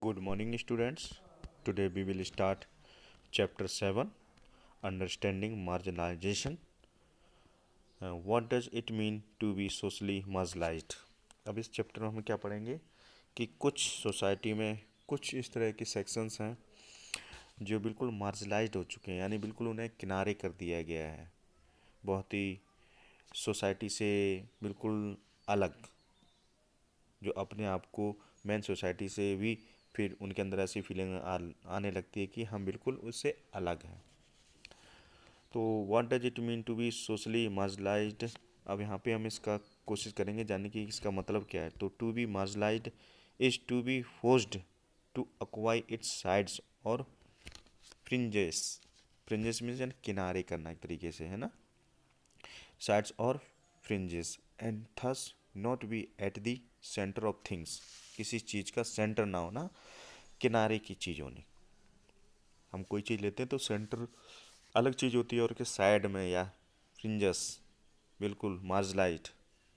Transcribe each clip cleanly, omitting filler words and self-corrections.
Good morning, students. Today we will start chapter 7 Understanding Marginalization. What does it mean to be socially marginalized? अब इस chapter में हम क्या पढ़ेंगे कि कुछ सोसाइटी में कुछ इस तरह के सेक्शंस हैं जो बिल्कुल मार्जिनलाइज्ड हो चुके हैं, यानी बिल्कुल उन्हें किनारे कर दिया गया है, बहुत ही सोसाइटी से बिल्कुल अलग, जो अपने आप को मेन सोसाइटी से भी फिर उनके अंदर ऐसी फीलिंग आने लगती है कि हम बिल्कुल उससे अलग हैं। तो what does it mean to be socially marginalized? अब यहाँ पे हम इसका कोशिश करेंगे जानने की इसका मतलब क्या है। तो to be marginalised is to be forced to acquire its sides और फ्रिंजेस। फ्रिंजेस मीन्स यानी किनारे करना एक तरीके से, है ना, साइड्स और fringes, and thus not be at the centre of things. किसी चीज़ का सेंटर ना होना, किनारे की चीज़ होनी। हम कोई चीज़ लेते हैं तो सेंटर अलग चीज़ होती है और के साइड में या फ्रिंजस बिल्कुल मार्जिनलाइज्ड।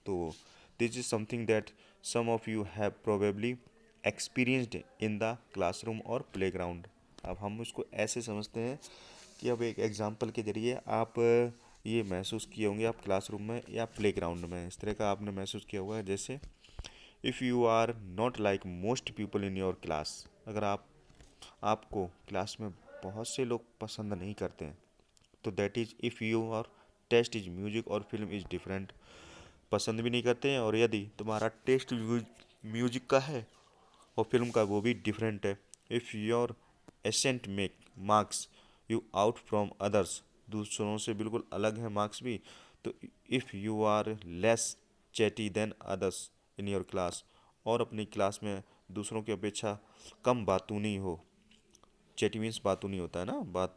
तो this is something that some of you have probably experienced in the classroom और प्लेग्राउंड। अब हम उसको ऐसे समझते हैं कि अब एक एग्जांपल के जरिए आप ये महसूस किए होंगे, आप क्लासरूम में या प्लेग्राउंड में इस तरह का आपने महसूस किया होगा, जैसे if you are not like most people in your class. अगर आपको क्लास में बहुत से लोग पसंद नहीं करते हैं, तो that is if your taste is music और फिल्म इज़ डिफरेंट। पसंद भी नहीं करते हैं, और यदि तुम्हारा टेस्ट म्यूजिक का है और फिल्म का वो भी डिफरेंट है। If your accent make marks you out from others, दूसरों से बिल्कुल अलग है मार्क्स भी। तो if you are less chatty than others in your class, और अपनी क्लास में दूसरों की अपेक्षा कम बातूनी हो। चैटी मीन्स बातूनी होता है ना,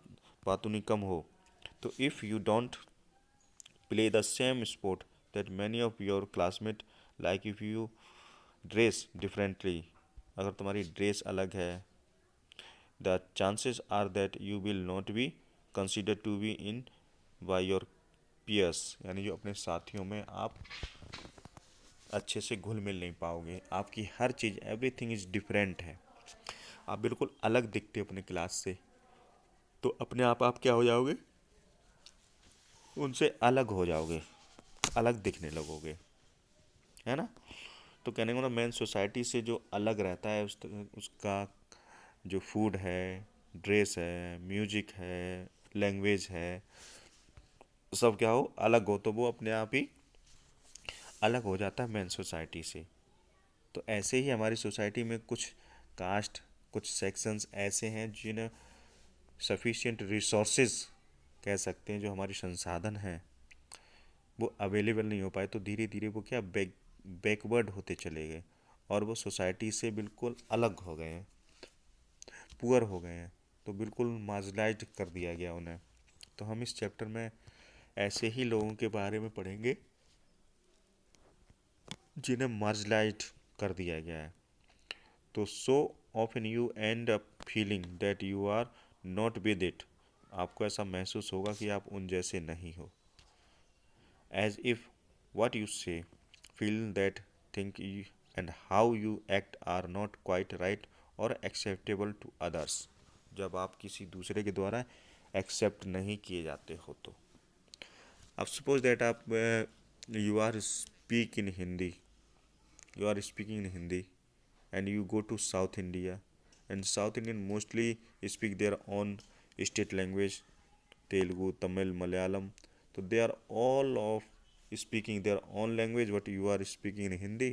बातूनी कम हो। तो if you don't play the same sport that many of your classmates, like if you dress differently, अगर तुम्हारी ड्रेस अलग है, the chances are that you will not be considered to be in by your peers, यानी जो अपने साथियों में आप अच्छे से घुल मिल नहीं पाओगे। आपकी हर चीज़ एवरीथिंग इज डिफरेंट है, आप बिल्कुल अलग दिखते हो अपने क्लास से। तो अपने आप क्या हो जाओगे, उनसे अलग हो जाओगे, अलग दिखने लगोगे, है ना। तो कहने को ना, मेन सोसाइटी से जो अलग रहता है उसका जो फूड है, ड्रेस है, म्यूजिक है, लैंग्वेज है, सब क्या हो, अलग हो, तो वो अपने आप ही अलग हो जाता है मेन सोसाइटी से। तो ऐसे ही हमारी सोसाइटी में कुछ कास्ट, कुछ सेक्शंस ऐसे हैं जिन्हें सफिशिएंट रिसोर्सेज कह सकते हैं, जो हमारी संसाधन हैं वो अवेलेबल नहीं हो पाए, तो धीरे धीरे वो क्या बैकवर्ड होते चले गए और वो सोसाइटी से बिल्कुल अलग हो गए हैं, पुअर हो गए हैं, तो बिल्कुल मार्जिनलाइज्ड कर दिया गया उन्हें। तो हम इस चैप्टर में ऐसे ही लोगों के बारे में पढ़ेंगे जिन्हें मार्जिनलाइज्ड कर दिया गया है। तो so often you end up feeling that you are not with it. आपको ऐसा महसूस होगा कि आप उन जैसे नहीं हो, as if what you say, feel that, think and how you act are not quite right or acceptable to others। जब आप किसी दूसरे के द्वारा एक्सेप्ट नहीं किए जाते हो, तो अब सपोज दैट आप you are speak in Hindi, you are speaking in Hindi, and you go to South India, and South Indian mostly speak their own state language, Telugu, Tamil, Malayalam. So they are all of speaking their own language, but you are speaking in Hindi।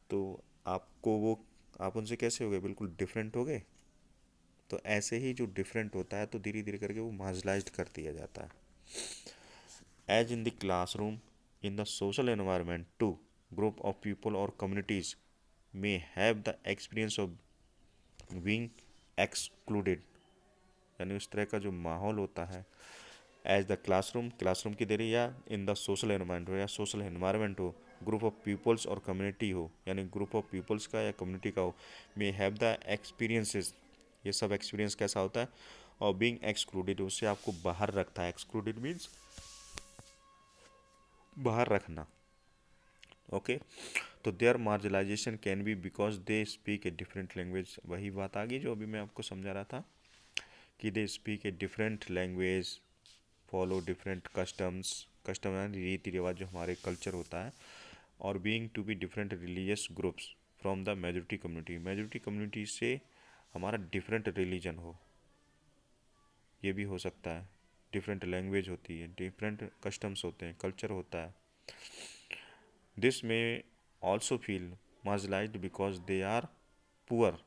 तो आपको वो, आप उनसे कैसे हो गए, बिल्कुल different हो गए। तो ऐसे ही जो डिफरेंट होता है, तो धीरे धीरे करके वो मार्जिनलाइज्ड कर दिया जाता है। As in the classroom, in the social environment too, group of people or communities may have the experience of being excluded, यानी उस तरह का जो माहौल होता है। एज द क्लासरूम, क्लासरूम की देरी, या इन द सोशल एनवायरनमेंट हो, या सोशल एनवायरनमेंट हो, ग्रुप ऑफ पीपल्स और कम्युनिटी हो, यानी ग्रुप ऑफ पीपल्स का या कम्युनिटी का हो, मे हैव द एक्सपीरियंसेस, ये सब एक्सपीरियंस कैसा होता है, और बीइंग एक्सक्लूडेड, उससे आपको बाहर रखता है। एक्सक्लूडेड मीन्स बाहर रखना, ओके। तो there marginalization can be because they speak a different language. वही बात आ गई जो अभी मैं आपको समझा रहा था कि they speak a different language, follow different customs, custom यानी रीति रिवाज जो हमारे कल्चर होता है, और being to be different religious groups from the majority community, majority community से हमारा डिफरेंट रिलीजन हो, ये भी हो सकता है। डिफरेंट लैंग्वेज होती है, डिफरेंट कस्टम्स होते हैं, कल्चर होता है। दिस में also feel marginalized because they are poor.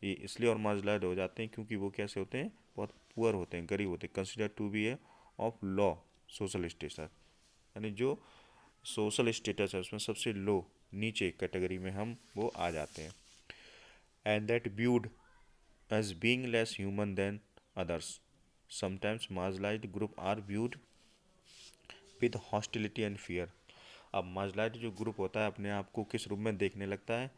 ये इसलिए और मार्जिनलाइज्ड हो जाते हैं क्योंकि वो कैसे होते हैं, बहुत पुअर होते हैं, गरीब होते हैं। Consider to be a of low social status, यानी जो सोशल स्टेटस है उसमें सबसे लो, नीचे कैटेगरी में हम वो आ जाते हैं। And that viewed as being less human than others. Sometimes marginalized group are viewed with hostility and fear. अब मार्जिनलाइज्ड जो ग्रुप होता है अपने आप को किस रूप में देखने लगता है,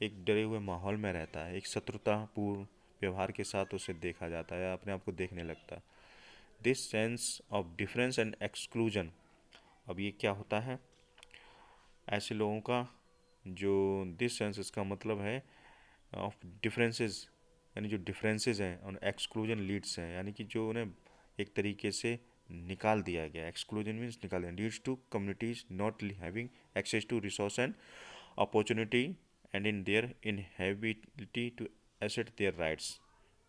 एक डरे हुए माहौल में रहता है, एक शत्रुतापूर्ण व्यवहार के साथ उसे देखा जाता है, अपने आप को देखने लगता है। This sense of difference and exclusion, अब ये क्या होता है, ऐसे लोगों का जो दिस सेंस, इसका मतलब है ऑफ डिफरेंसेस, यानी जो डिफरेंसेस हैं, और एक्सक्लूजन लीड्स हैं, यानी कि जो उन्हें एक तरीके से निकाल दिया गया, एक्सक्लूजन मीन्स निकाल दिया, leads to communities not having access to resource and opportunity and in their inability to assert their rights.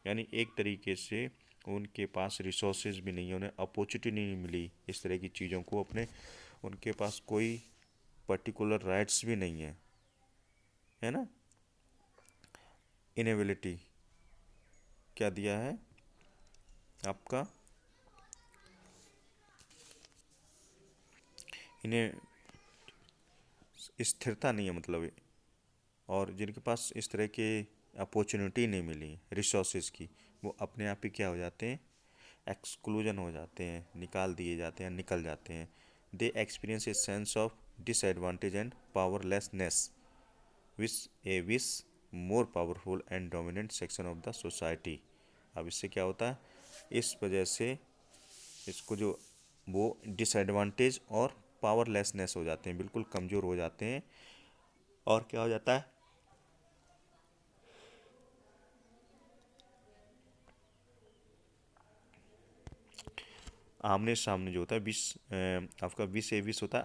यानी एक तरीके से उनके पास रिसोर्सेज भी नहीं है, उन्हें अपॉर्चुनिटी नहीं मिली इस तरह की चीज़ों को अपने, उनके पास कोई पर्टिकुलर राइट्स भी नहीं है ना। इनेबिलिटी क्या दिया है आपका, इन्हें स्थिरता नहीं है मतलब, और जिनके पास इस तरह के अपॉर्चुनिटी नहीं मिली रिसोर्सेज की, वो अपने आप ही क्या हो जाते हैं, एक्सक्लूजन हो जाते हैं, निकाल दिए जाते हैं, निकल जाते हैं। They experience a sense of disadvantage and powerlessness which more powerful and dominant section of the society. अब इससे क्या होता है, इस वजह से इसको जो वो डिसएडवांटेज और पावरलेसनेस हो जाते हैं, बिल्कुल कमज़ोर हो जाते हैं, और क्या हो जाता है, आमने सामने जो होता है विश, आपका विश ए विश होता है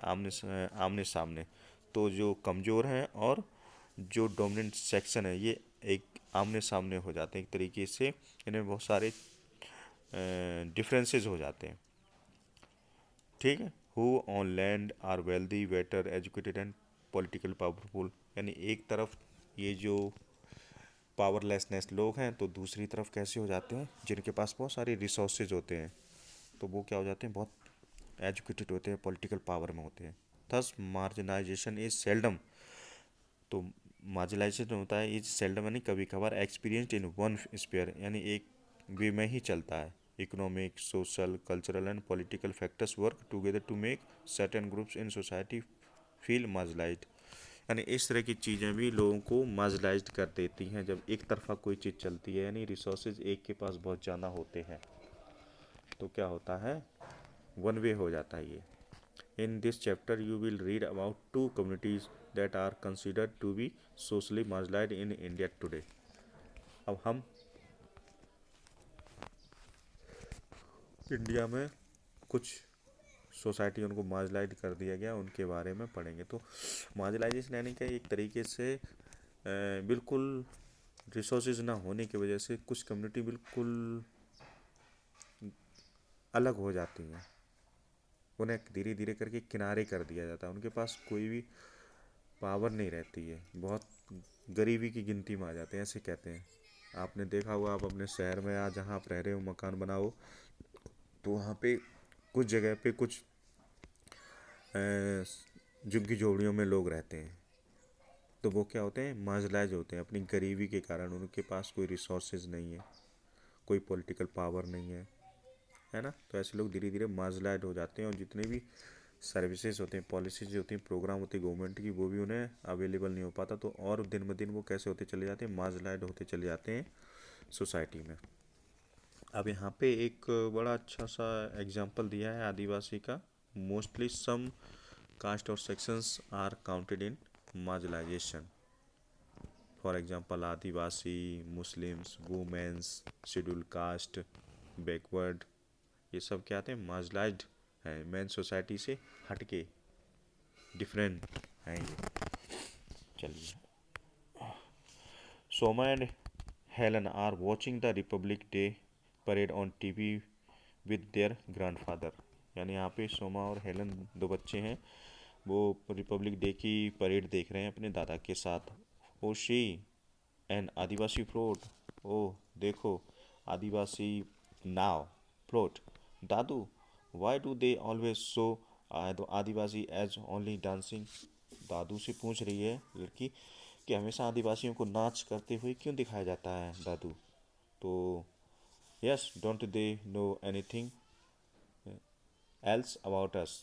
आमने सामने। तो जो कमज़ोर हैं और जो डोमिनेंट सेक्शन है ये एक आमने सामने हो जाते हैं, एक तरीके से इन्हें बहुत सारे डिफरेंसेस हो जाते हैं। ठीक है। Who own land are wealthy better educated and political powerful, यानी एक तरफ ये जो पावरलेसनेस लोग हैं, तो दूसरी तरफ कैसे हो जाते हैं, जिनके पास बहुत सारी रिसोर्सेज होते हैं, तो वो क्या हो जाते हैं, बहुत एजुकेटेड होते हैं, पॉलिटिकल पावर में होते हैं। थस मार्जिनाइजेशन इज सेल्डम, तो मार्जिनाइजेशन होता है इज सेल्डम यानी कभी कभार, एक्सपीरियंस्ड इन वन स्पेयर यानी एक वे में ही चलता है। Economic, social, cultural and political factors work together to make certain groups in society feel marginalised, यानी इस तरह की चीज़ें भी लोगों को मार्जिनाइज्ड कर देती हैं जब एक तरफा कोई चीज़ चलती है, यानी रिसोर्सेज एक के पास बहुत ज़्यादा होते हैं, तो क्या होता है, वन वे हो जाता है ये। In this chapter, you will read about two communities that are considered to be socially marginalized in India today. अब हम इंडिया में कुछ सोसाइटी उनको मार्जिनलाइज कर दिया गया उनके बारे में पढ़ेंगे। तो मार्जिनलाइजेशन यानी कि एक तरीके से बिल्कुल रिसोर्सेज ना होने की वजह से कुछ कम्युनिटी बिल्कुल अलग हो जाती हैं, उन्हें धीरे धीरे करके किनारे कर दिया जाता है, उनके पास कोई भी पावर नहीं रहती है, बहुत गरीबी की गिनती में आ जाते हैं, ऐसे कहते हैं। आपने देखा होगा, आप अपने शहर में या जहाँ आप रह रहे हो मकान बनाओ, तो वहाँ पे कुछ जगह पे कुछ झुग्गी झोपड़ियों में लोग रहते हैं, तो वो क्या होते हैं, मार्जिनलाइज होते हैं अपनी गरीबी के कारण, उनके पास कोई रिसोर्सेज नहीं है, कोई पॉलिटिकल पावर नहीं है ना। तो ऐसे लोग धीरे धीरे मार्जिनलाइज हो जाते हैं, और जितने भी सर्विसेज होते हैं, पॉलिसीज होती हैं, प्रोग्राम होते हैं गवर्नमेंट की, वो भी उन्हें अवेलेबल नहीं हो पाता, तो और दिन ब दिन वो कैसे होते चले जाते हैं, मार्जिनलाइज होते चले जाते हैं सोसाइटी में। अब यहाँ पे एक बड़ा अच्छा सा एग्जाम्पल दिया है आदिवासी का। Mostly some Caste or sections are counted in marginalization. For example, Adivasi, Muslims, womens, schedule caste, backward, ये सब क्या आते हैं? मार्जिनलाइज्ड हैं, मेन सोसाइटी से हटके डिफरेंट हैं ये। चलिए, Soma and Helen are watching the Republic Day parade on TV with their grandfather. यानी यहाँ पे सोमा और हेलन दो बच्चे हैं, वो रिपब्लिक डे की परेड देख रहे हैं अपने दादा के साथ। Oh she an Adivasi float, ओह देखो आदिवासी नाव फ्लोट। दादू, why do they always show Adivasi as only dancing. दादू से पूछ रही है लड़की कि हमेशा आदिवासियों को नाच करते हुए क्यों दिखाया जाता है दादू। तो yes, don't they know anything else about us,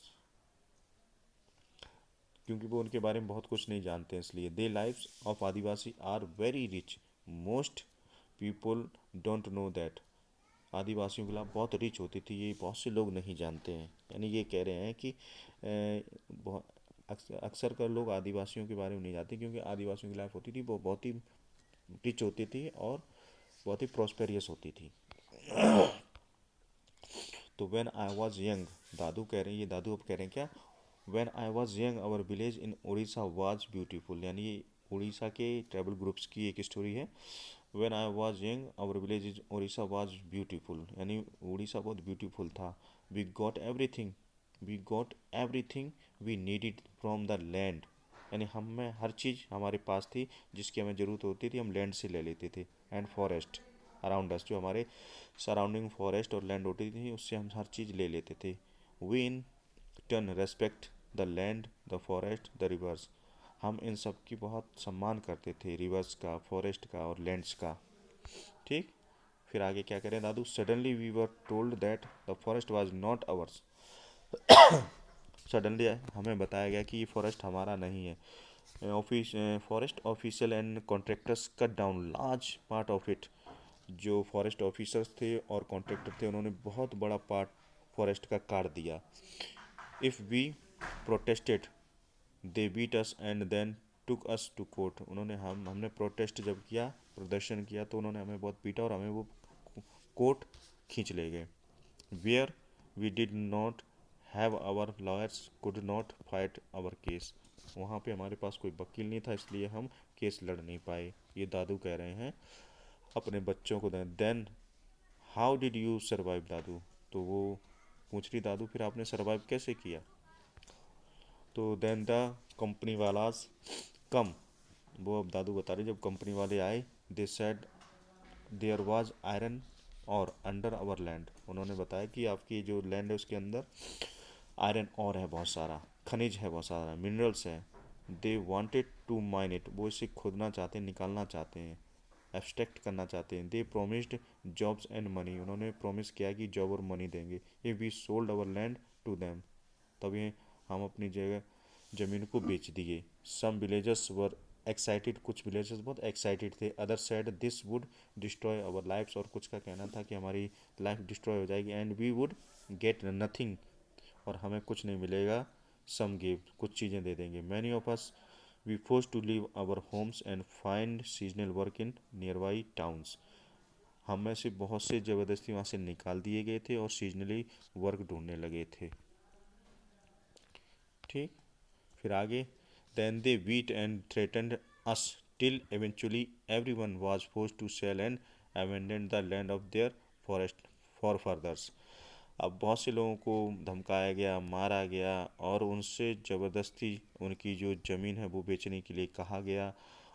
क्योंकि वो उनके बारे में बहुत कुछ नहीं जानते हैं इसलिए। They lives of Adivasi are very rich, most people don't know that. आदिवासियों की लाइफ बहुत रिच होती थी, ये बहुत से लोग नहीं जानते हैं। यानी ये कह रहे हैं कि अक्सर कर लोग आदिवासियों के बारे में नहीं जानते, क्योंकि आदिवासियों की लाइफ होती थी वो बहुत ही रिच होती थी और बहुत ही प्रॉस्पेरियस होती थी। तो व्हेन आई वाज यंग, दादू कह रहे हैं, ये दादू अब कह रहे हैं क्या? When I was young our village in Orissa was beautiful. यानी ये उड़ीसा के ट्रैवल ग्रुप्स की एक स्टोरी है। When I was young our village is Orissa was beautiful, यानी उड़ीसा बहुत ब्यूटीफुल था। We got everything, we got everything we needed from the land. यानी हमें हर चीज़ हमारे पास थी जिसकी हमें ज़रूरत होती थी, हम लैंड से ले लेते थे। एंड फॉरेस्ट अराउंड अस, जो हमारे सराउंडिंग फॉरेस्ट और लैंड होती थी उससे हम हर चीज़ ले लेते थे। We in turn respect the land, the forest, the rivers. हम इन सब की बहुत सम्मान करते थे, रिवर्स का, फॉरेस्ट का और लैंड्स का। ठीक, फिर आगे क्या करें दादू? Suddenly we were told that the forest was not ours. Suddenly हमें बताया गया कि ये फॉरेस्ट हमारा नहीं है। Office forest official and contractors cut down large part of it. जो फॉरेस्ट ऑफिसर्स थे और कॉन्ट्रैक्टर थे उन्होंने बहुत बड़ा पार्ट फॉरेस्ट का काट दिया। If we protested they beat us and then took us to court. उन्होंने हमने प्रोटेस्ट जब किया, प्रदर्शन किया, तो उन्होंने हमें बहुत पीटा और हमें वो कोर्ट खींच ले गए। Where we did not have our lawyers could not fight our case. वहाँ पे हमारे पास कोई वकील नहीं था, इसलिए हम केस लड़ नहीं पाए। ये दादू कह रहे हैं अपने बच्चों को। Then how did you survive दादू। तो वो पूछ रही दादू फिर आपने सर्वाइव कैसे किया। तो देन द कंपनी वालास कम, वो अब दादू बता रहे जब कंपनी वाले आए, they said there was iron ore under our land. उन्होंने बताया कि आपकी जो लैंड है उसके अंदर आयरन और है, बहुत सारा खनिज है, बहुत सारा मिनरल्स है। They wanted to mine it, वो इसे खोदना चाहते हैं, निकालना चाहते हैं, एब्स्ट्रैक्ट करना चाहते हैं। They promised jobs and money, उन्होंने प्रॉमिस किया कि जॉब और मनी देंगे। If we sold our land to them, तभी हम अपनी जगह ज़मीन को बेच दिए। सम विलेजर्स वर एक्साइटेड, कुछ विलेजर्स बहुत एक्साइटेड थे। Other side this would destroy our lives, और कुछ का कहना था कि हमारी लाइफ डिस्ट्रॉय हो जाएगी। And we would get nothing, और हमें कुछ नहीं मिलेगा। सम गिव, कुछ चीज़ें दे देंगे। Many of us we force to leave our homes and find seasonal work in nearby towns. हम में से बहुत से ज़बरदस्ती वहाँ से निकाल दिए गए थे और सीजनली वर्क ढूंढने लगे थे। ठीक, फिर आगे then they beat and threatened us till eventually everyone was forced to sell and abandon the land of their forest forefathers. अब बहुत से लोगों को धमकाया गया, मारा गया और उनसे ज़बरदस्ती उनकी जो ज़मीन है वो बेचने के लिए कहा गया,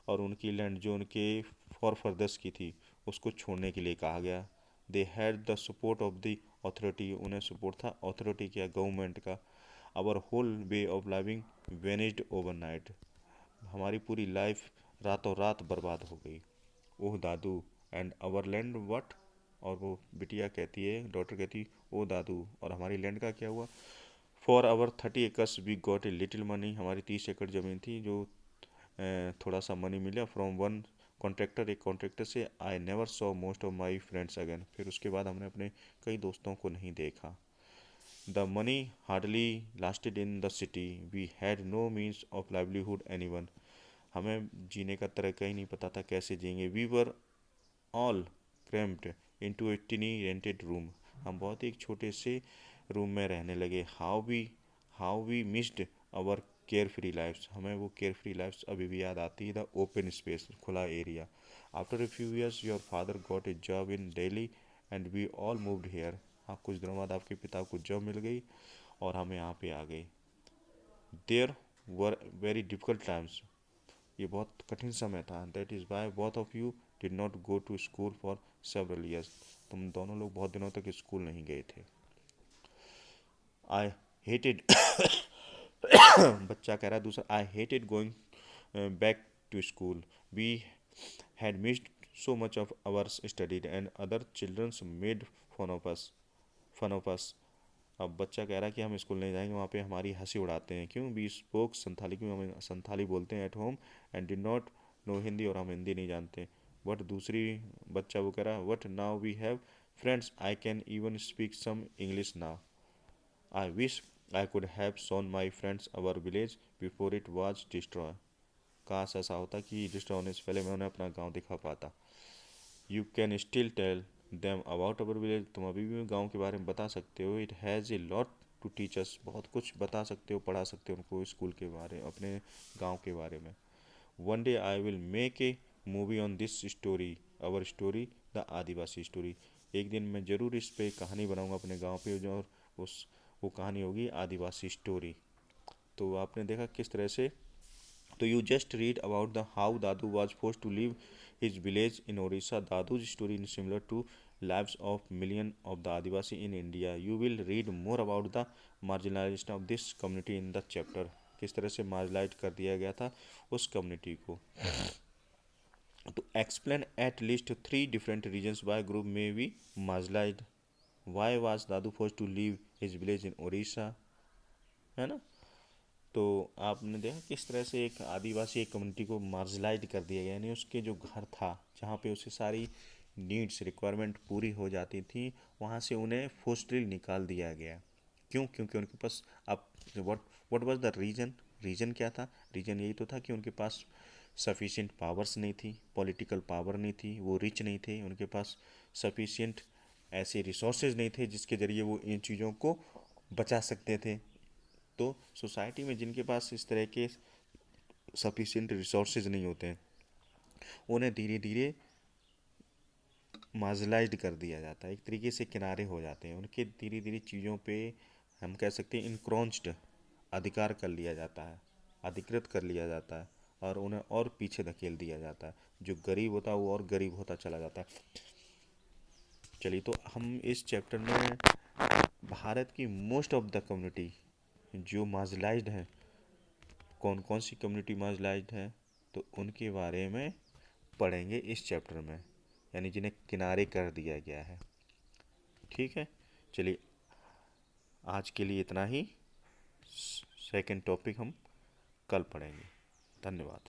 और उनकी लैंड जो उनके फॉर फर्दर्स की थी उसको छोड़ने के लिए कहा गया। They had the support of the authority, उन्हें सपोर्ट था अथॉरिटी का, गवर्नमेंट का। Our whole way of living vanished overnight, हमारी पूरी लाइफ रातों रात बर्बाद हो गई। Oh dadu and our land what, और वो बिटिया कहती है, डॉटर कहती, ओ दादू और हमारी लैंड का क्या हुआ। For our 30 acres we got a little money, हमारी 30 एकड़ ज़मीन थी जो थोड़ा सा मनी मिला फ्रॉम वन कॉन्ट्रैक्टर, एक कॉन्ट्रैक्टर से। I never saw most of my friends again, फिर उसके बाद हमने अपने कई दोस्तों को नहीं देखा। The money hardly lasted in the city. We had no means of livelihood anyone. हमें जीने का तरीका ही नहीं पता था कैसे जिएंगे. We were all cramped into a tiny rented room. हम बहुत ही एक छोटे से रूम में रहने लगे. How we missed our carefree lives. हमें वो carefree lives अभी भी याद आती है. The open space, खुला area. After a few years, your father got a job in Delhi and we all moved here. हाँ, कुछ दिनों बाद आपके पिता को जॉब मिल गई और हम यहाँ पे आ गए. There were very difficult times. ये बहुत कठिन समय था. That is why both of you did not go to school for several years. तुम दोनों लोग बहुत दिनों तक स्कूल नहीं गए थे. I hated बच्चा कह रहा है दूसरा, I hated going back to school. We had missed so much of our study and other children made fun of us. अब बच्चा कह रहा है कि हम स्कूल नहीं जाएंगे, वहाँ पे हमारी हंसी उड़ाते हैं. क्यों? वी स्पोक संथाली, क्यों हम संथाली बोलते हैं at home and did not know Hindi, और हम हिंदी नहीं जानते. बट दूसरी बच्चा वो कह रहा है, what now we have friends I can even speak some English now. I wish I could have shown my friends our village before it was destroy. काश ऐसा होता कि डिस्ट्रॉय होने से पहले मैं उन्हें अपना गाँव दिखा पाता. You can still tell them about our village. तुम अभी भी गाँव के बारे में बता सकते हो. It has a lot to teach us. बहुत कुछ बता सकते हो, पढ़ा सकते हो उनको स्कूल के बारे, अपने गाँव के बारे में. One day I will make a movie on this story, our story, the adivasi story. एक दिन मैं ज़रूर इस पे कहानी बनाऊंगा अपने गांव पे, जो और उस वो कहानी होगी आदिवासी स्टोरी. तो आपने देखा किस तरह से. तो you just read about the how Dadu was forced to leave his village in Odisha. Dadu's story in similar to lives of million of the Adivasi in India. You will read more about the marginalization of this community in the chapter. किस तरह से marginalise कर दिया गया था उस community को. तो explain at least 3 different reasons why group में be marginalised. Why was Dadu forced to leave his village in Orissa, है ना. तो आपने देखा किस तरह से एक आदिवासी एक कम्युनिटी को मार्जिनलाइज कर दिया गया, यानी उसके जो घर था जहाँ पे उसे सारी नीड्स रिक्वायरमेंट पूरी हो जाती थी, वहाँ से उन्हें फोर्सफुली निकाल दिया गया. क्यों? क्योंकि उनके पास अब what was the reason. Reason क्या था? रीज़न यही तो था कि उनके पास सफिशिएंट पावर्स नहीं थी, पॉलिटिकल पावर नहीं थी, वो रिच नहीं थे, उनके पास सफिशिएंट ऐसे रिसोर्सेज नहीं थे जिसके ज़रिए वो इन चीज़ों को बचा सकते थे. तो सोसाइटी में जिनके पास इस तरह के सफिशिएंट रिसोर्सेज नहीं होते हैं, उन्हें धीरे धीरे मार्जिनलाइज्ड कर दिया जाता है, एक तरीके से किनारे हो जाते हैं. उनके धीरे धीरे चीज़ों पे हम कह सकते हैं इनक्रोच्ड, अधिकार कर लिया जाता है, अधिकृत कर लिया जाता है, और उन्हें और पीछे धकेल दिया जाता है. जो गरीब होता है वो और गरीब होता चला जाता है. चलिए, तो हम इस चैप्टर में भारत की मोस्ट ऑफ द कम्युनिटी जो मार्जिनलाइज्ड हैं, कौन कौन सी कम्युनिटी मार्जिनलाइज्ड है, तो उनके बारे में पढ़ेंगे इस चैप्टर में, यानी जिन्हें किनारे कर दिया गया है. ठीक है, चलिए आज के लिए इतना ही. सेकंड टॉपिक हम कल पढ़ेंगे. धन्यवाद.